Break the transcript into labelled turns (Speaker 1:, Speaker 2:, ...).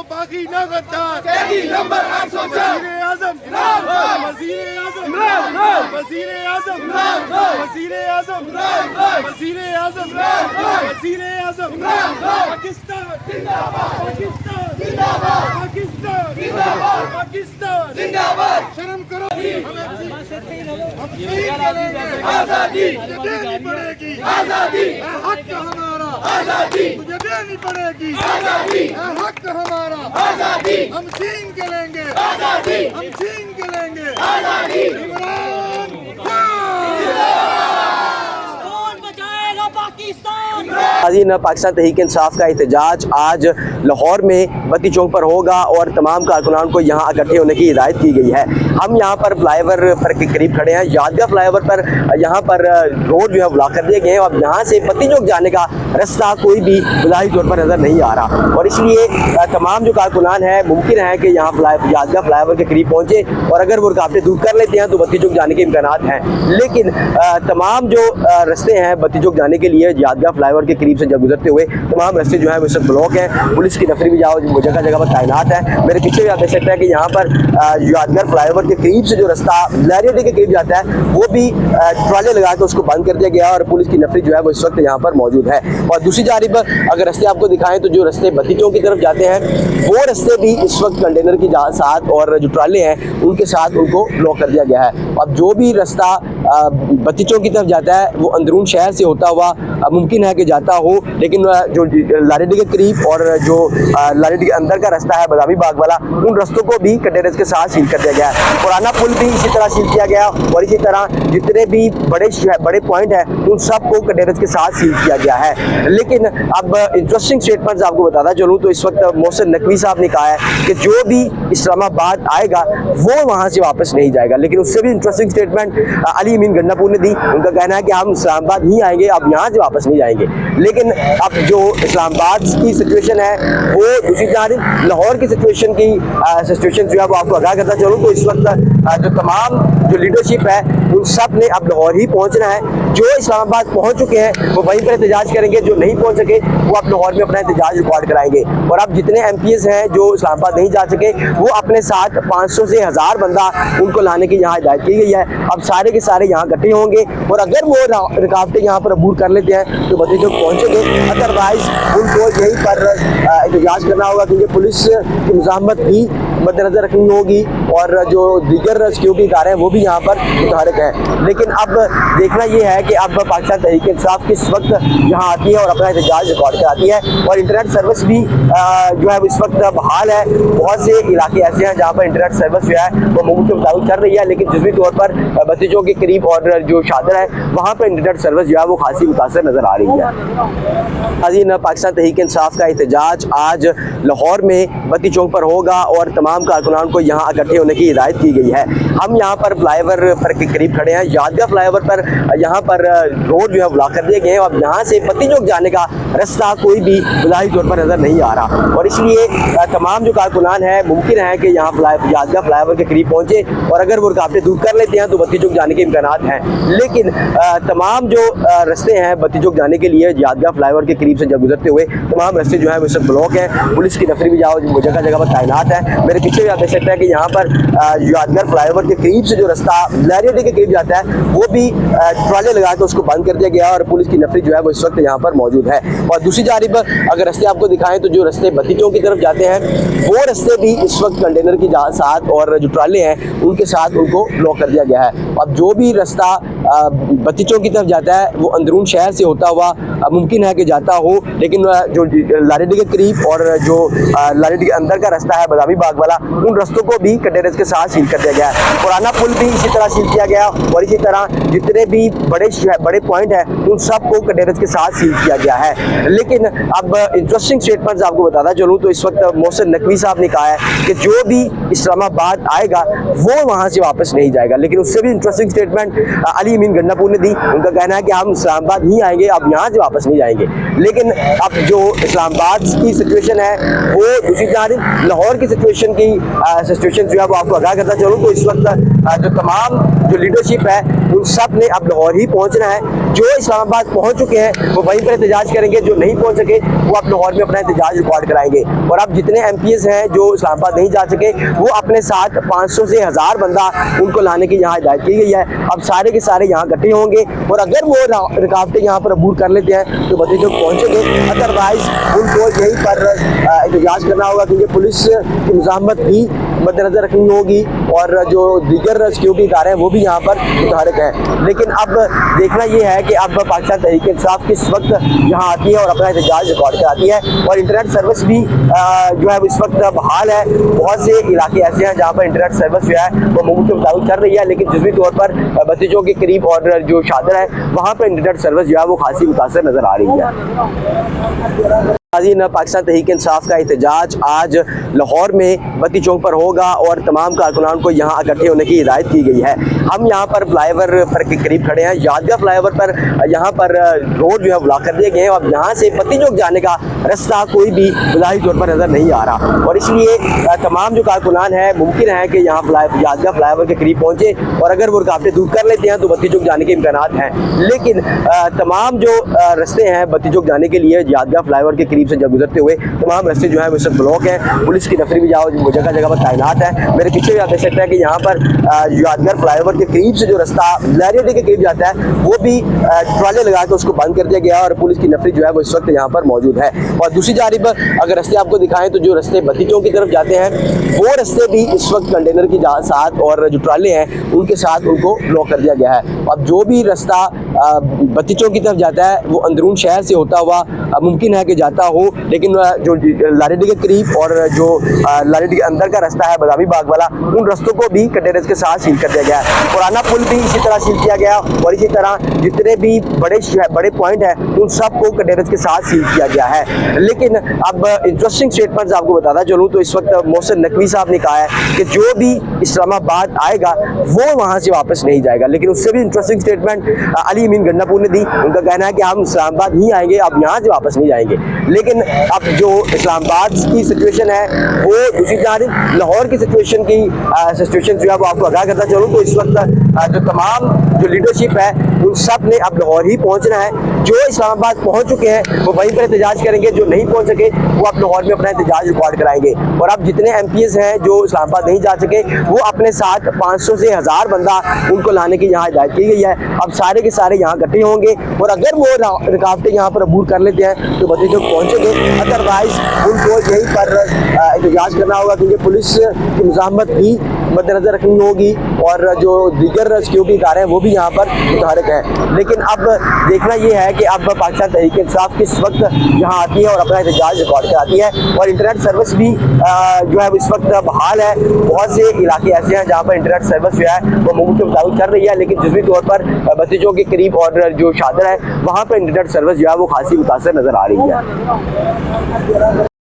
Speaker 1: बाकी न गद्दार
Speaker 2: नंबर 804
Speaker 1: वज़ीर आज़म वज़ीर आज़म वज़ीर आज़म वज़ीर आज़म वज़ीर आज़म वज़ीर आज़म पाकिस्तान
Speaker 2: जिंदाबाद
Speaker 1: पाकिस्तान
Speaker 2: जिंदाबाद
Speaker 1: पाकिस्तान
Speaker 2: जिंदाबाद
Speaker 1: पाकिस्तान
Speaker 2: जिंदाबाद
Speaker 1: शर्म करो हम शहीद करेंगे
Speaker 2: आजादी
Speaker 1: तुझे देनी पड़ेगी
Speaker 2: आजादी
Speaker 1: हक हमारा
Speaker 2: आजादी
Speaker 1: तुझे देनी पड़ेगी
Speaker 2: आजादी
Speaker 1: हक हमारा
Speaker 2: आजादी
Speaker 1: हम छीन के लेंगे
Speaker 2: आजादी
Speaker 1: हम छीन के लेंगे
Speaker 2: आजादी
Speaker 1: इमरान खान
Speaker 3: कौन बचाएगा पाकिस्तान।
Speaker 4: नाज़रीन, पाकिस्तान तहरीक इंसाफ का एहतजाज आज लाहौर में बत्ती चौक पर होगा और तमाम कारकुनान को यहाँ इकट्ठे होने की हिदायत की गई है। हम यहाँ पर फ्लाईओवर पर के करीब खड़े हैं। यादगार फ्लाईओवर पर यहाँ पर रोड जो है ब्लॉक कर दिए गए हैं और यहाँ से बत्ती चौक जाने का रास्ता कोई भी ज़ाहिरी तौर पर नज़र नहीं आ रहा और इसलिए तमाम जो कारकुनान हैं मुमकिन है कि यहाँ यादगार फ्लाईओवर के करीब पहुँचे और अगर वो रुकावटें दूर कर लेते हैं तो बत्ती चौक जाने के इम्कान हैं। लेकिन तमाम जो रास्ते हैं बत्ती चौक जाने के लिए यादगार फ्लाईओवर के करीब से जब गुजरते हुए तमाम रास्ते जो है वो सब ब्लॉक हैं। पुलिस की नफरी भी जगह जगह पर तैनात है। मेरे पीछे भी आप देख सकते हैं कि यहाँ पर यादगार फ्लाईओवर के करीब से जो रास्ता लहरिया के करीब जाता है वो भी ट्राले लगा के उसको बंद कर दिया गया और पुलिस की नफरी जो है वो इस वक्त यहाँ पर मौजूद है। और दूसरी जानिब अगर रास्ते आपको दिखाएं तो जो रास्ते बत्ती चौक की तरफ जाते हैं वो रास्ते भी इस वक्त कंटेनर के साथ और जो ट्राले हैं उनके साथ उनको ब्लॉक कर दिया गया है। अब जो भी रास्ता बत्ती चौक की तरफ जाता है वो अंदरून शहर से होता हुआ मुमकिन है कि जाता हो, लेकिन जो लारेडी के करीब और जो लारेडी के अंदर का रास्ता है बादामी बाग वाला उन रास्तों को भी कंटेनर्स के साथ सील कर दिया गया है। पुराना पुल भी इसी तरह सील किया गया और इसी तरह जितने भी बड़े पॉइंट हैं उन सब को कंटेनर्स के साथ सील किया गया है। लेकिन अब इंटरेस्टिंग स्टेटमेंट्स आपको बताता चलूँ तो इस वक्त मोहसिन नकवी साहब ने कहा है कि जो भी इस्लामाबाद आएगा वो वहाँ से वापस नहीं जाएगा। लेकिन उससे भी इंटरेस्टिंग स्टेटमेंट अली अमीन गंडापुर ने दी। उनका कहना है कि हम इस्लामाबाद ही आएंगे, अब यहाँ से वापस नहीं जाएंगे। लेकिन अब जो इस्लामाबाद की सिचुएशन है वो दूसरी जानिब लाहौर की सिचुएशन जो है वो आपको आगाह करता चलूँ तो इस वक्त जो तमाम जो लीडरशिप है उन सब ने अब लाहौर ही पहुँचना है। जो इस्लामाबाद पहुँच चुके हैं वो वहीं पर एहतजाज करेंगे, जो नहीं पहुँच सके वो अब लाहौर में अपना एहतजाज रिकॉर्ड कराएंगे। और अब जितने MPs हैं जो इस्लामाबाद नहीं जा सके वो अपने साथ 500 से 1000 बंदा उनको लाने की यहाँ हिदायत की गई है। अब सारे के सारे यहाँ इकट्ठे होंगे और अगर वो रुकावटें यहाँ पर अबूर कर लेते हैं तो बत्ती चौक पहुँचेंगे, अदरवाइज उनको यहीं पर एहतजाज करना होगा क्योंकि पुलिस की मुज़ाहमत भी मद्देनजर रखनी होगी और जो दीगर सिक्योरिटी इदारे हैं वो भी यहाँ पर मुतहरक हैं। लेकिन अब देखना ये है कि अब पाकिस्तान तहरीक इंसाफ किस वक्त यहाँ आती है और अपना एहतजाज रिकॉर्ड कराती है। और इंटरनेट सर्विस भी जो है इस वक्त बहाल है। बहुत से इलाके ऐसे हैं जहाँ पर इंटरनेट सर्विस जो है वो मुल्क के मुताबिक चल रही है, लेकिन जुज़वी तौर पर बत्ती चौक के करीब और जो शादर है वहाँ पर इंटरनेट सर्विस जो है वो खासी मुतासर नज़र आ रही है। नाज़रीन, पाकिस्तान तहरीक इंसाफ का एहतजाज आज लाहौर में बत्ती चौक पर होगा और तमाम कारकुनान को यहाँ इकट्ठे होने की हिदायत की गई है। हम यहाँ पर फ्लाईओवर पर के करीब खड़े हैं। यादगार फ्लाईओवर पर यहाँ पर रोड जो है ब्लॉक कर दिए गए हैं और यहाँ से बत्ती चौक जाने का रास्ता कोई भी ज़ाहिरी तौर पर नज़र नहीं आ रहा और इसलिए तमाम जो कारकुनान हैं मुमकिन है कि यहाँ यादगार फ्लाईओवर के करीब पहुँचे और अगर वो रुकावटें दूर कर लेते हैं तो बत्ती चौक जाने के इम्कान हैं। लेकिन तमाम जो रास्ते हैं बत्ती चौक जाने के लिए यादगार फ्लाईओवर के करीब से जब गुजरते हुए तमाम रास्ते जो है वो सब ब्लॉक हैं। पुलिस की नफरी भी जगह जगह पर तैनात है। मेरे पीछे भी आप देख सकते हैं कि यहाँ पर यादगार फ्लाईओवर के करीब से जो रास्ता लहरिया के करीब जाता है वो भी ट्राले लगा के उसको बंद कर दिया गया और पुलिस की नफरी जो है वो इस वक्त यहाँ पर मौजूद है। और दूसरी जानिब अगर रास्ते आपको दिखाएं तो जो रास्ते बत्ती चौक की तरफ जाते हैं वो रास्ते भी इस वक्त कंटेनर के साथ और जो ट्राले हैं उनके साथ उनको ब्लॉक कर दिया गया है। अब जो भी रास्ता बत्ती चौक की तरफ जाता है वो अंदरून शहर से होता हुआ मुमकिन है कि जाता हो, लेकिन जो लारेडी के करीब और जो लारेडी के अंदर का रास्ता है बादामी बाग वाला उन रास्तों को भी कंटेनर्स के साथ सील कर दिया गया है। पुराना पुल भी इसी तरह सील किया गया और इसी तरह जितने भी बड़े पॉइंट हैं उन सब को कंटेनर्स के साथ सील किया गया है। लेकिन अब इंटरेस्टिंग स्टेटमेंट्स आपको बताता चलूँ तो इस वक्त मोहसिन नकवी साहब ने कहा है कि जो भी इस्लामाबाद आएगा वो वहाँ से वापस नहीं जाएगा। लेकिन उससे भी इंटरेस्टिंग स्टेटमेंट अली अमीन गंडापुर ने दी। उनका कहना है कि हम इस्लामाबाद ही आएंगे, अब यहाँ से वापस नहीं जाएंगे। लेकिन अब जो इस्लामाबाद की सिचुएशन है वो दूसरी जानिब लाहौर की सिचुएशन जो है वो आपको आगाह करता चलूँ तो इस वक्त जो तमाम जो लीडरशिप है उन सब ने अब लाहौर ही पहुंचना है। जो इस्लामाबाद पहुंच चुके हैं वो वहीं पर एहतजाज करेंगे, जो नहीं पहुंच सके वो अब लाहौर में अपना एहतजाज रिकॉर्ड कराएंगे। और अब जितने MPs हैं जो इस्लामाबाद नहीं जा सके वो अपने साथ 500 से 1000 बंदा उनको लाने की यहाँ हिदायत की गई है। अब सारे के सारे यहाँ इकट्ठे होंगे और अगर वो रुकावटें यहाँ पर अबूर कर लेते हैं तो बच्चे जो पहुँचेंगे, अदरवाइज उनको यहीं पर एहतजाज करना होगा, क्योंकि पुलिस की मुज़ाहमत भी मद्देनजर रखनी होगी और जो दीगर सिक्योरिटी इदारे हैं वो भी यहाँ पर मुतहरक हैं। लेकिन अब देखना ये है कि अब पाकिस्तान तहरीक-ए-इंसाफ किस वक्त यहाँ आती है और अपना एहतजाज रिकॉर्ड कराती है। और इंटरनेट सर्विस भी जो है इस वक्त बहाल है। बहुत से इलाके ऐसे हैं जहाँ पर इंटरनेट सर्विस जो है वो मामूल के मुताबिक चल रही है, लेकिन जुज़वी तौर पर बत्तीजों के करीब और जो शादर है वहाँ पर इंटरनेट सर्विस जो है वो खासी मुतासर नज़र आ रही है। पाकिस्तान तहरीक-ए-इंसाफ का एहतजाज आज लाहौर में बत्ती चौक पर होगा और तमाम कारकुनान को यहाँ इकट्ठे होने की हिदायत की गई है। हम यहाँ पर फ्लाईओवर पर के करीब खड़े हैं। यादगार फ्लाईओवर पर यहाँ पर रोड जो है ब्लॉक कर दिए गए हैं। अब यहाँ से बत्ती चौक जाने का रास्ता कोई भी ज़ाहिरी तौर पर नज़र नहीं आ रहा और इसलिए तमाम जो कारकुनान हैं मुमकिन है कि यहाँ यादगार फ्लाईओवर के करीब पहुँचे और अगर वो रुकावटें दूर कर लेते हैं तो बत्ती चौक जाने के इम्कानात हैं। लेकिन तमाम जो रास्ते हैं बत्ती चौक जाने के लिए यादगार फ्लाईओवर के से जब गुजरते हुए तमाम रास्ते जो है वो सब ब्लॉक है। पुलिस की नफरी भी जगह जगह पर तैनात है। मेरे पीछे भी आप देख सकते हैं कि यहाँ पर यादगार फ्लाईओवर के करीब से जो रास्ता लहरिया के करीब जाता है वो भी ट्राले लगा के उसको बंद कर दिया गया और पुलिस की नफरी जो है वो इस वक्त यहाँ पर मौजूद है। और दूसरी जानिब अगर रास्ते आपको दिखाएं तो जो रास्ते बत्ती चौक की तरफ जाते हैं वो रास्ते भी इस वक्त कंटेनर के साथ और जो ट्राले हैं उनके साथ उनको ब्लॉक कर दिया गया है। अब जो भी रास्ता बत्ती चौक की तरफ जाता है वो अंदरून शहर से होता हुआ मुमकिन है कि जाता हो, लेकिन जो लारेडी के करीब और जो लारेडी के अंदर का रास्ता है बादामी बाग वाला उन रास्तों को भी कंटेनर्स के साथ सील कर दिया गया है। पुराना पुल भी इसी तरह सील किया गया और इसी तरह जितने भी बड़े पॉइंट हैं उन सबको कंटेनर्स के साथ सील किया गया है। लेकिन अब इंटरेस्टिंग स्टेटमेंट्स आपको बताता चलूँ तो इस वक्त मोहसिन नकवी साहब ने कहा है कि जो भी इस्लामाबाद आएगा वो वहाँ से वापस नहीं जाएगा। लेकिन उससे भी इंटरेस्टिंग स्टेटमेंट अली अमीन गंडापुर ने दी। उनका कहना है कि हम इस्लामाबाद ही आएंगे, अब यहाँ से वापस नहीं जाएंगे। लेकिन अब जो इस्लामाबाद की सिचुएशन है वो दूसरी जानिब लाहौर की सिचुएशन जो है वो आपको आगाह करता चलूँ तो इस वक्त जो तमाम जो लीडरशिप है उन सब ने अब लाहौर ही पहुंचना है। जो इस्लामाबाद पहुंच चुके हैं वो वहीं पर एहतजाज करेंगे, जो नहीं पहुंच सके वो अब लाहौर में अपना एहतजाज रिकॉर्ड कराएंगे। और अब जितने MPs हैं जो इस्लामाबाद नहीं जा सके वो अपने साथ 500 से 1000 बंदा उनको लाने की यहाँ हिदायत की गई है। अब सारे के सारे यहाँ इकट्ठे होंगे और अगर वो रुकावटें यहाँ पर अबूर कर लेते हैं तो बच्चे जो पहुँचेंगे, अदरवाइज उनको यहीं पर एहतजाज करना होगा, क्योंकि पुलिस की मुज़ाहमत भी मद्देनजर रखनी होगी और जो दीगर सिक्योरिटी इदारे हैं वो भी यहाँ पर मुतहरक हैं। लेकिन अब देखना ये है कि अब पाकिस्तान तहरीक-ए-इंसाफ किस वक्त यहाँ आती है और अपना एहतजाज रिकॉर्ड कराती है। और इंटरनेट सर्विस भी जो है इस वक्त बहाल है। बहुत से इलाके ऐसे हैं जहाँ पर इंटरनेट सर्विस जो है वो मामूल के मुताबिक चल रही है, लेकिन जुज़वी तौर पर बत्तीजों के करीब और जो शादर है वहाँ पर इंटरनेट सर्विस जो है वो खासी मुतासर नज़र आ रही है।